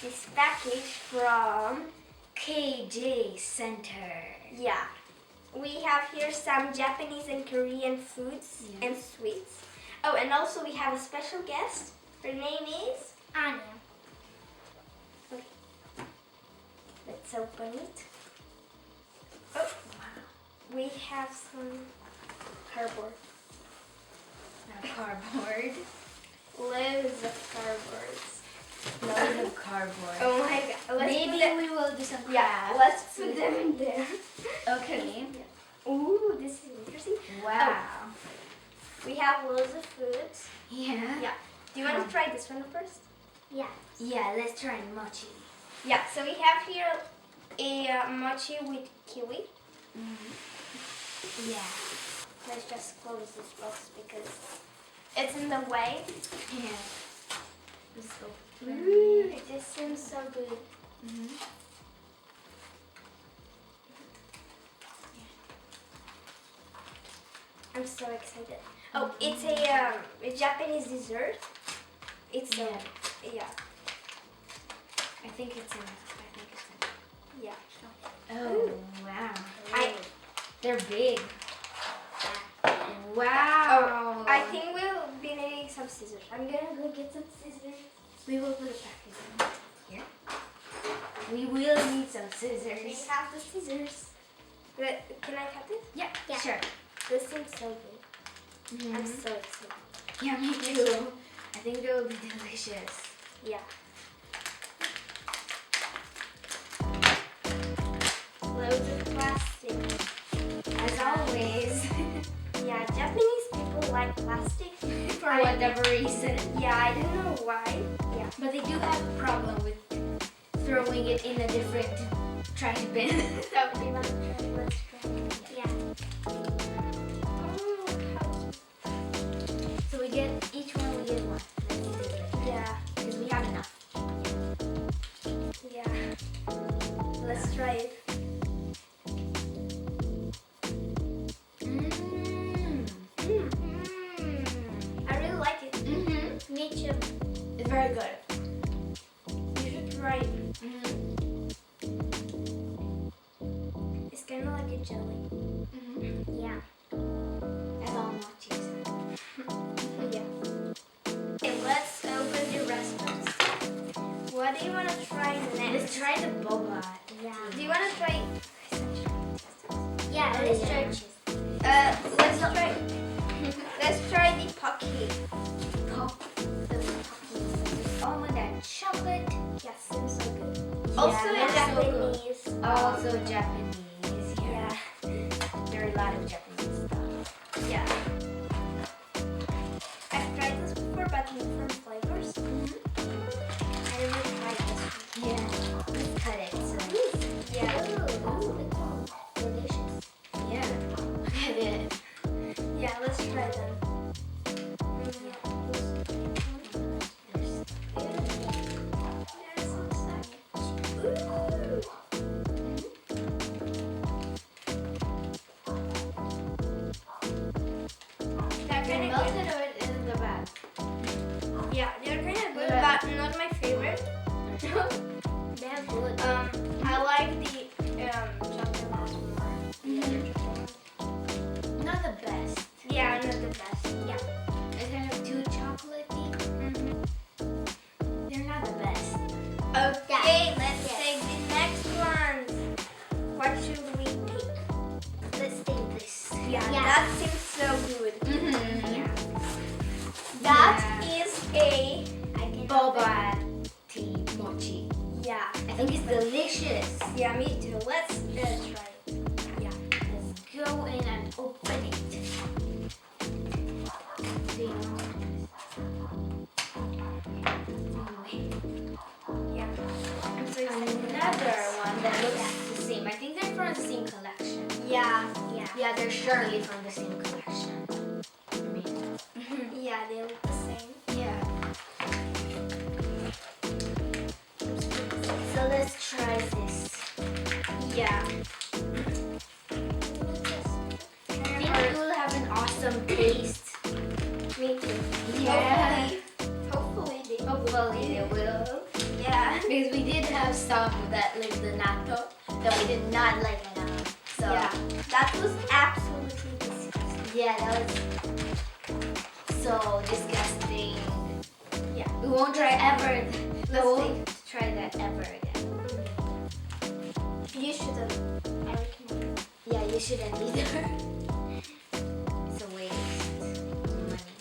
this package from KJ Center. Yeah. We have here some Japanese and Korean foods and sweets. Oh, and also we have a special guest. Her name is Anya. Okay. Let's open it. Oh, wow. We have some cardboard. Cardboard. Loads of cardboards. Loads of cardboard. Oh my god. Maybe we will do some crafts. Yeah, let's put them in there. Okay. Ooh, this is interesting. Wow. We have loads of foods. Yeah. Yeah. Do you want to try this one first? Yeah. Yeah, let's try mochi. Yeah, so we have here a mochi with kiwi. Yeah. Let's just close this box because it's in the way. Yeah. Let's go. Ooh, this seems so good. I'm so excited. Oh, it's a Japanese dessert. It's Yeah. Yeah. I think it's in. Yeah. Oh, wow. They're big. Oh, Wow. I think we'll be needing some scissors. I'm gonna go get some scissors. We will put it back in here. We will need some We scissors. have the scissors. Can I cut this? Yeah, Yeah. sure. This seems so good. I'm so excited. Yeah, me too. I think it will be delicious. Yeah. Loads of plastic. As always. Yeah, Japanese people like plastic. For whatever reason. Yeah, I don't know why. Yeah. But they do have a problem with throwing it in a different trash bin. So do you want to try? Let's try. Yeah. Oh, how So we get each one. We get one. Yeah. Because we have enough. Yeah. Let's try it. I really like it. Me too. It's very good. You should try it. It's kind of like a jelly. Yeah. As all mochis. Yeah. Okay, let's open the rest first. What do you want to try next? Let's try the boba. Yeah. Do you want to try? Yeah, let's try cheese. Let's try. Let's try the Pocky. Almond and chocolate. Yes, seems so good. Yeah, Also they're so Japanese. Also Japanese. Yeah. There are a lot of Japanese stuff. Yeah. I've tried this before, but different flavors. I never tried this one. Yeah. Let's cut it. So. Yeah. Delicious. Yeah. Look at it. Yeah, let's try them. They melted it in the bag. Yeah, they're kind of good, but not my favorite. They're good. I like the chocolate ones more. Not the best. Yeah, not the best. Yeah. It's kind of too chocolatey. They're not the best. Okay, let's take the next one. What should we pick? Let's take this. Yeah, Yeah. that seems so good. Yeah. That is a I can Boba tea mochi. yeah. I think it's delicious. Yeah, me too. Let's try it. Yeah. Let's go in and open it. Yeah. I'm so excited. Another one that looks the same. I think they're from the same collection. Yeah. Yeah, they're surely from the same collection. I mean, Yeah, they look the same. yeah. So let's try this. Yeah. I think it will have an awesome taste. Me too. Yeah. Hopefully they Hopefully they will. Yeah. Yeah. Because we did have some that like the natto that we did not like at all. So Yeah. That was absolutely disgusting. yeah, that was so disgusting. Yeah. We won't try ever. We Let's won't try that ever again. You shouldn't. I recommend. Yeah, you shouldn't either. It's a waste of money.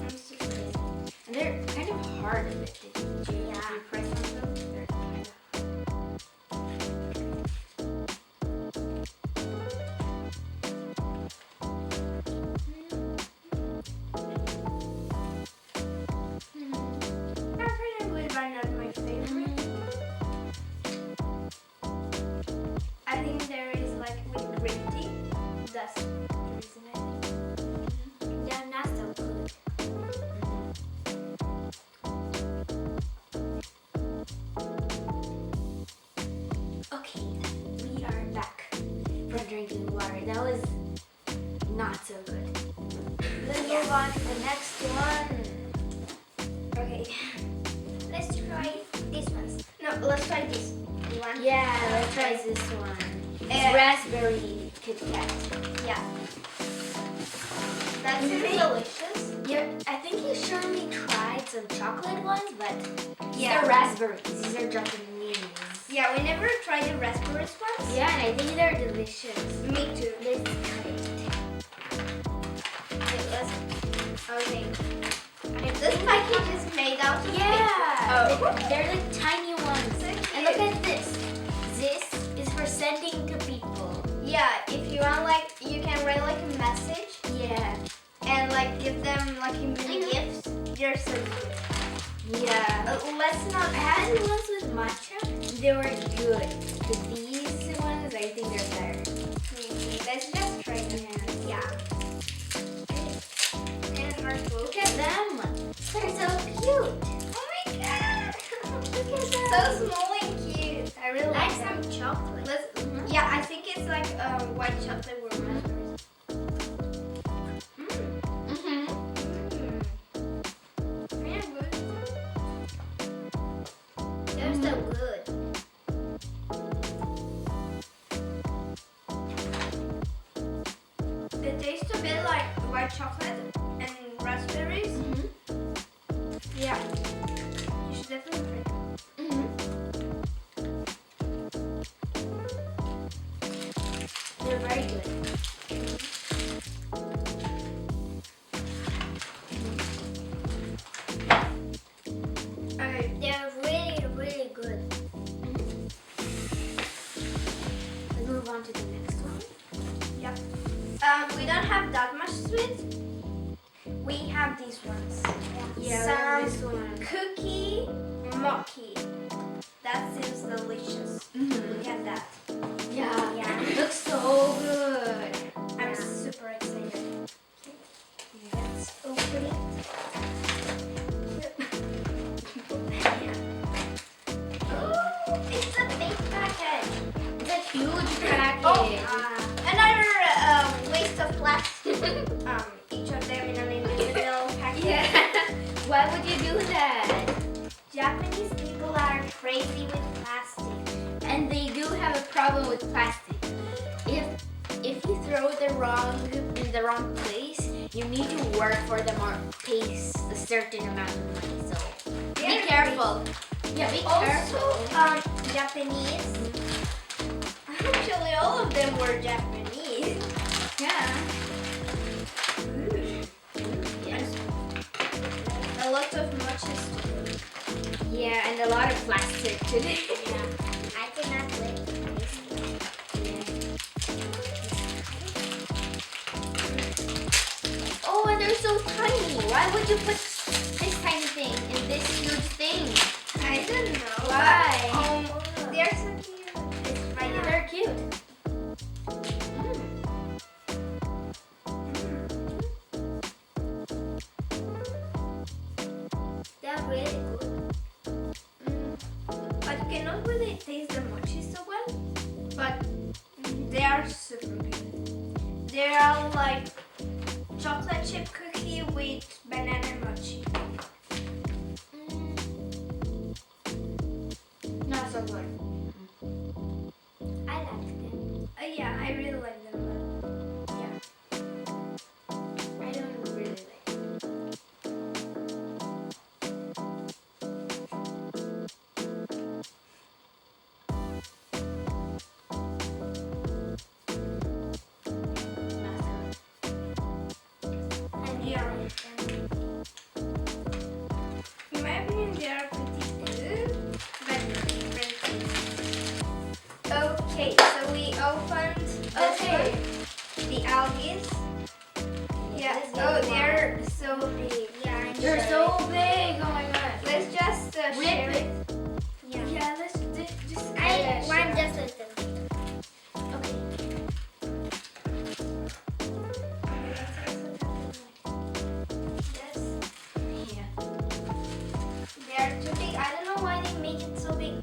I'm super busy. And they're kind of hard a bit. Did you Yeah. press on them? They're kind of Pepperoni but not my favorite. I think there is like with green tea. That's the reason I think. They're not so good. Okay, we are back from drinking water. That was not so good. Let's move on to the next one. Okay. Let's try these ones. No, let's try this one. Yeah, let's try this one. It's Eh. raspberry Kitkat. Yeah. That seems delicious. Yeah, I think you surely tried some chocolate ones, but these Yeah. are raspberries. These are Japanese. Yeah, we never tried the raspberries ones. Yeah, and I think they're delicious. Me too. Let's try it. Okay, let's. Okay. This package is made out of Yeah, Oh. they're like tiny ones. So And look cute. at this. This is for sending to people. Yeah, if you want, like, you can write like a message Yeah. and like give them like a mini gifts. They're so cute. Yeah. Let's not I had the ones with matcha. They were good. But these ones, I think they're better. Let's just try them. Yeah. And our food. Look at them. They're so cute. Oh my god! Look at them. So small and cute. I really Like like them. some chocolate. Let's. Yeah, I think it's like white chocolate with raspberries. Mm-hmm. Yeah, good. They're so good. It tastes a bit like white chocolate and raspberries. Mm-hmm. Yeah. You should definitely try them. Mm-hmm. They're very good. Okay. They're really, really good. Let's move on to the next one. Yeah. We don't have that much sweet. We have these ones. Yeah, Some this one. cookie mochi. That seems delicious. Mm-hmm. Look at that. Yeah. Yeah. It looks so good. I'm super excited. Let's open it. Oh, it's a big package. It's a huge package. Oh, another waste of plastic. Each of them in an individual package. Yeah. Why would you do that? Japanese people are crazy with plastic. And they do have a problem with plastic. If you throw it in the wrong place, you need to work for them or pay a certain amount of money. So be careful. Yeah, be careful. Also, Japanese. Actually, all of them were Japanese. Yeah. Yes. A lot of mochis. Yeah, and a lot of plastic today. Yeah. I cannot wait to taste it. Oh, and they're so tiny. Why would you put this tiny thing in this huge thing? I don't know. Why? But, they're so cute. It's right Yeah, there. they're cute. They're really good. I cannot really taste the mochi so well, but they are super good. They are like chocolate chip cookie with banana mochi. Yeah. In my opinion, they are pretty good, but not very tasty. Okay, so we opened the algae. Yeah. Oh, they're so big. Yeah, They're so big. Oh my god. Let's just share Rip it. Yeah. Yeah, let's just. I want just a little. Okay. This. Yeah. They are too big. I don't know why they make it so big.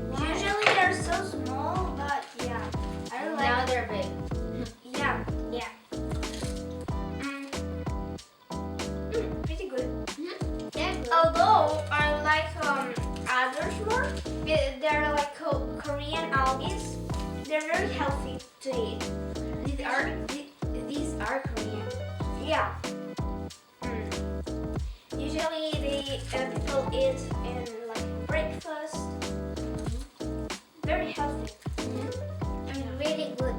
Why? Usually they're so small, but yeah, I don't like. Now they're big. Yeah. Yeah. Pretty good. They're good. Although I like others more. They're like Korean algae. They're very healthy to eat. These are Korean. Yeah. Usually people eat in like breakfast. Very healthy. And really good.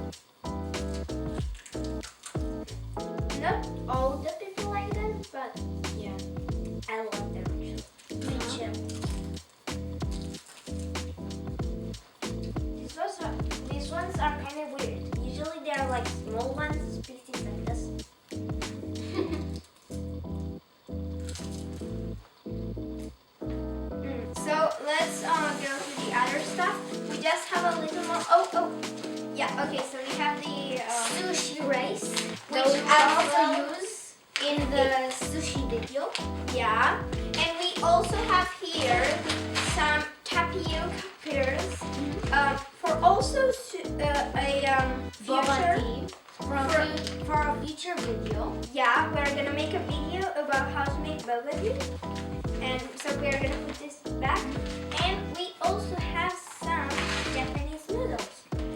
Not all the people like them, but Yeah. I love them actually. Me too. These ones are kind of weird. Usually they are like small ones, species like this. So let's go to the other stuff. We just have a little more. Yeah. Okay. So we have the Sushi rice. which Those I also also use in the sushi video. yeah. And we also have here some tapioca pears. For also Boba future. tea. For a future video. Yeah, we're gonna make a video about how to make boba tea. And so we're gonna put this back. And we also have some Japanese noodles.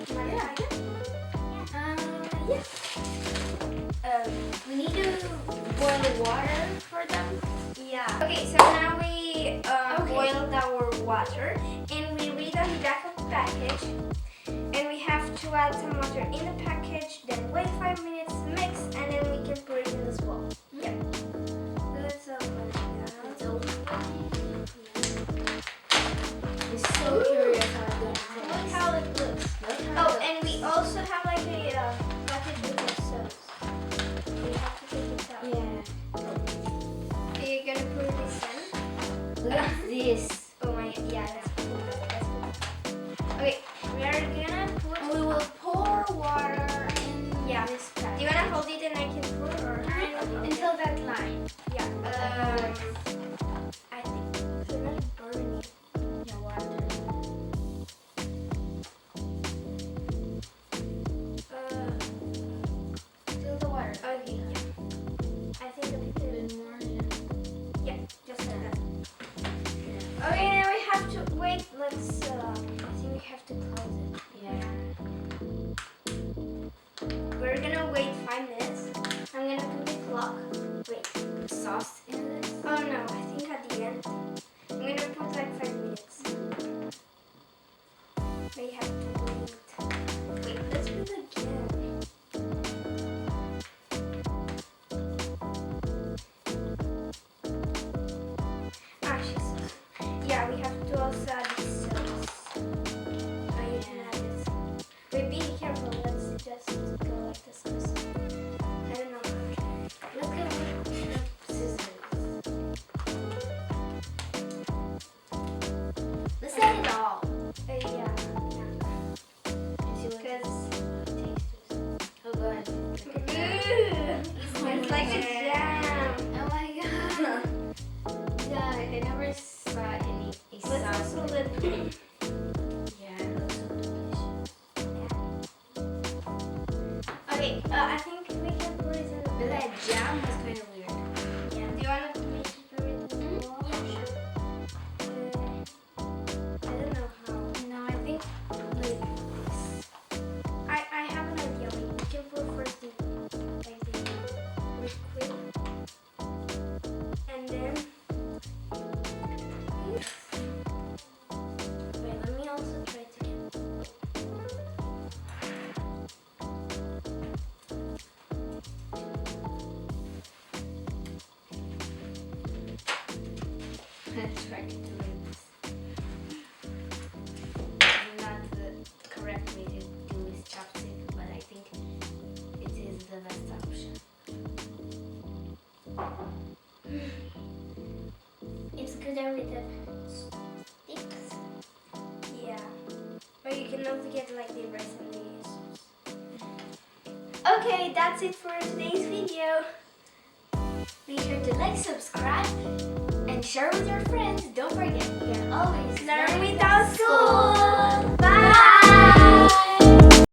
You wanna try them? Yeah. We need to boil water for them. Yeah. Okay, so now we Okay. boiled our water and we read on the back of the package. And we have to add some water in the package, then wait 5 minutes, mix, and then we can put it in this bowl. Yeah. Let's open it up. It's open. I'm so curious how it's Look gonna how it looks. taste. Oh, and we also have like a bucket with the sauce. We have to take this out. Yeah. You're gonna put this in. Look at this. Oh my, yeah, let's put that. Okay, we are gonna put. And we will pour water in Yeah. this Do pack. you wanna hold it and I can pour, or? Until that line. Yeah. I think they're not burning. Yeah, water. Fill the water. Okay. Yeah. I think a A bit. bit more. Yeah, just like that. Okay, now we have to wait. Let's. I think we have to close it. Yeah. We're gonna wait 5 minutes. I'm gonna put the clock. Wait. Sauce in this. Oh no, I think at the end. I'm gonna put like 5 minutes. We have to wait. Wait, let's put it again. Ah, she's. Yeah, we have to also add the sauce. Oh, you can add this. Wait, be careful. Let's just go like this. I don't know. Look at the scissors. Let's add it all. Yeah. And see what Because. taste is. Oh, go ahead. It's like a jam. Oh my god. Yeah, I never saw any Let's sauce. also let Yeah, it looks so delicious. Okay, I think we can put it in the But that jam was kind of weird. Yeah. Do you want to make it put it in the wall? Yeah, I don't know how. No, I think like this. I have an idea. We can put first the liquid. And then this. But try to do this. Not the correct way to do is chopstick, but I think it is the best option. It's gooder with the sticks. Yeah. Or you can also get like the rice and the Okay, that's it for today's video. Be sure to like, subscribe, and share with your friends. Don't forget, we are always